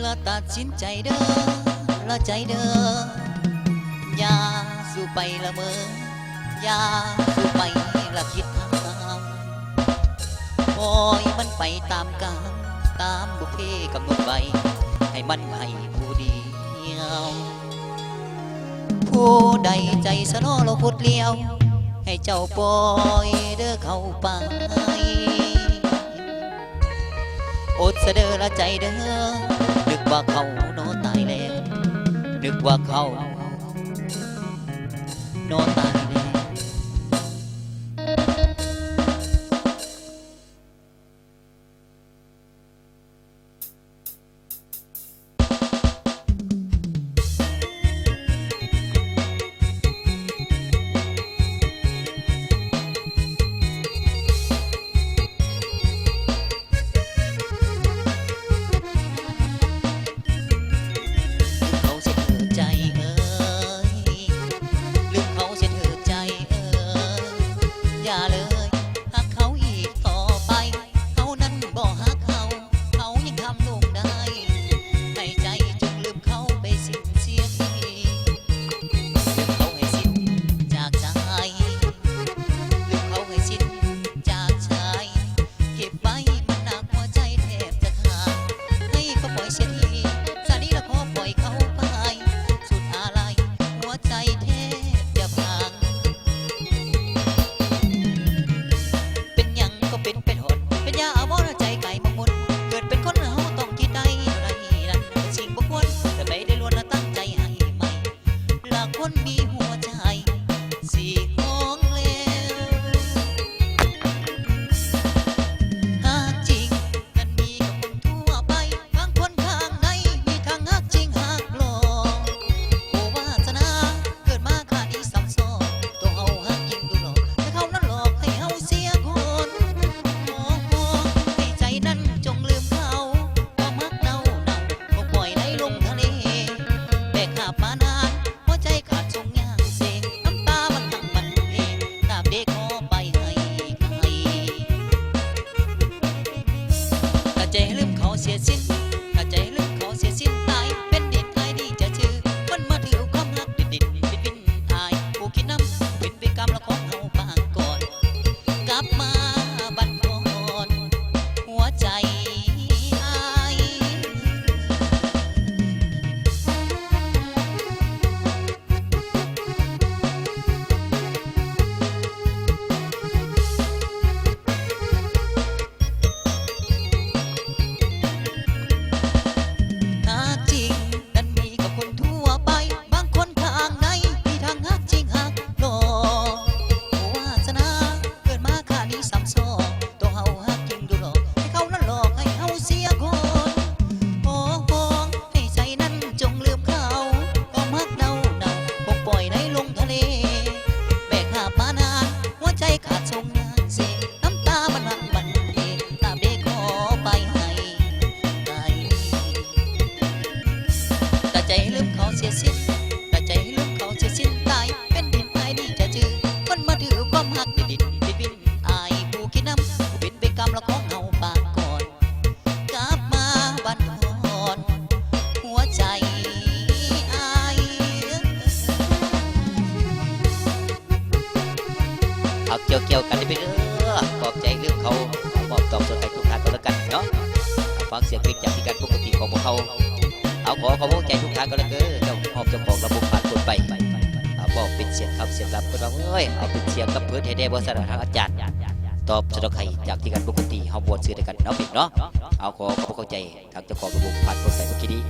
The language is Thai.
ละตัดสินใจเด้อละใจเด้ออย่าสู้ไปละเมออย่าสู้ไปละคิดทำโอ้ยมันไปตามกาลตามบุพเพกำหนดไว้ให้มันให้ผู้เดียวผู้ใดใจสนอเราพุดเลี้ยวให้เจ้าปล่อยเด้อเข้าไปอดเสดอละใจเด้อนึกว่าเขาโนตายแล้วนึกว่าเขาโนตายแล้วเกี่ยวกันได้ไปเด้อปลอบใจเรื่องเขามอบตอบส่วนใครทุกท่านก็แล้วกันเนาะฟังเสียงเพลงจากที่การปกติของพวกเขาเอาขอใจทุกท่านก็แล้วกันเจ้าหอบเจ้าของระบบผ่านคนไปบอกเป็นเสียงคำเสียงรับก็ต้องเอาเป็นเสียงกับเพื่อนให้ได้บริษัททางอาจารย์ตอบสนองใครจากที่การปกติเขาบวชซื้อด้วยกันเนาะเนาะเอาขอเข้าใจทางเจ้าของระบบผ่านคนไปเมื่อกี้นี้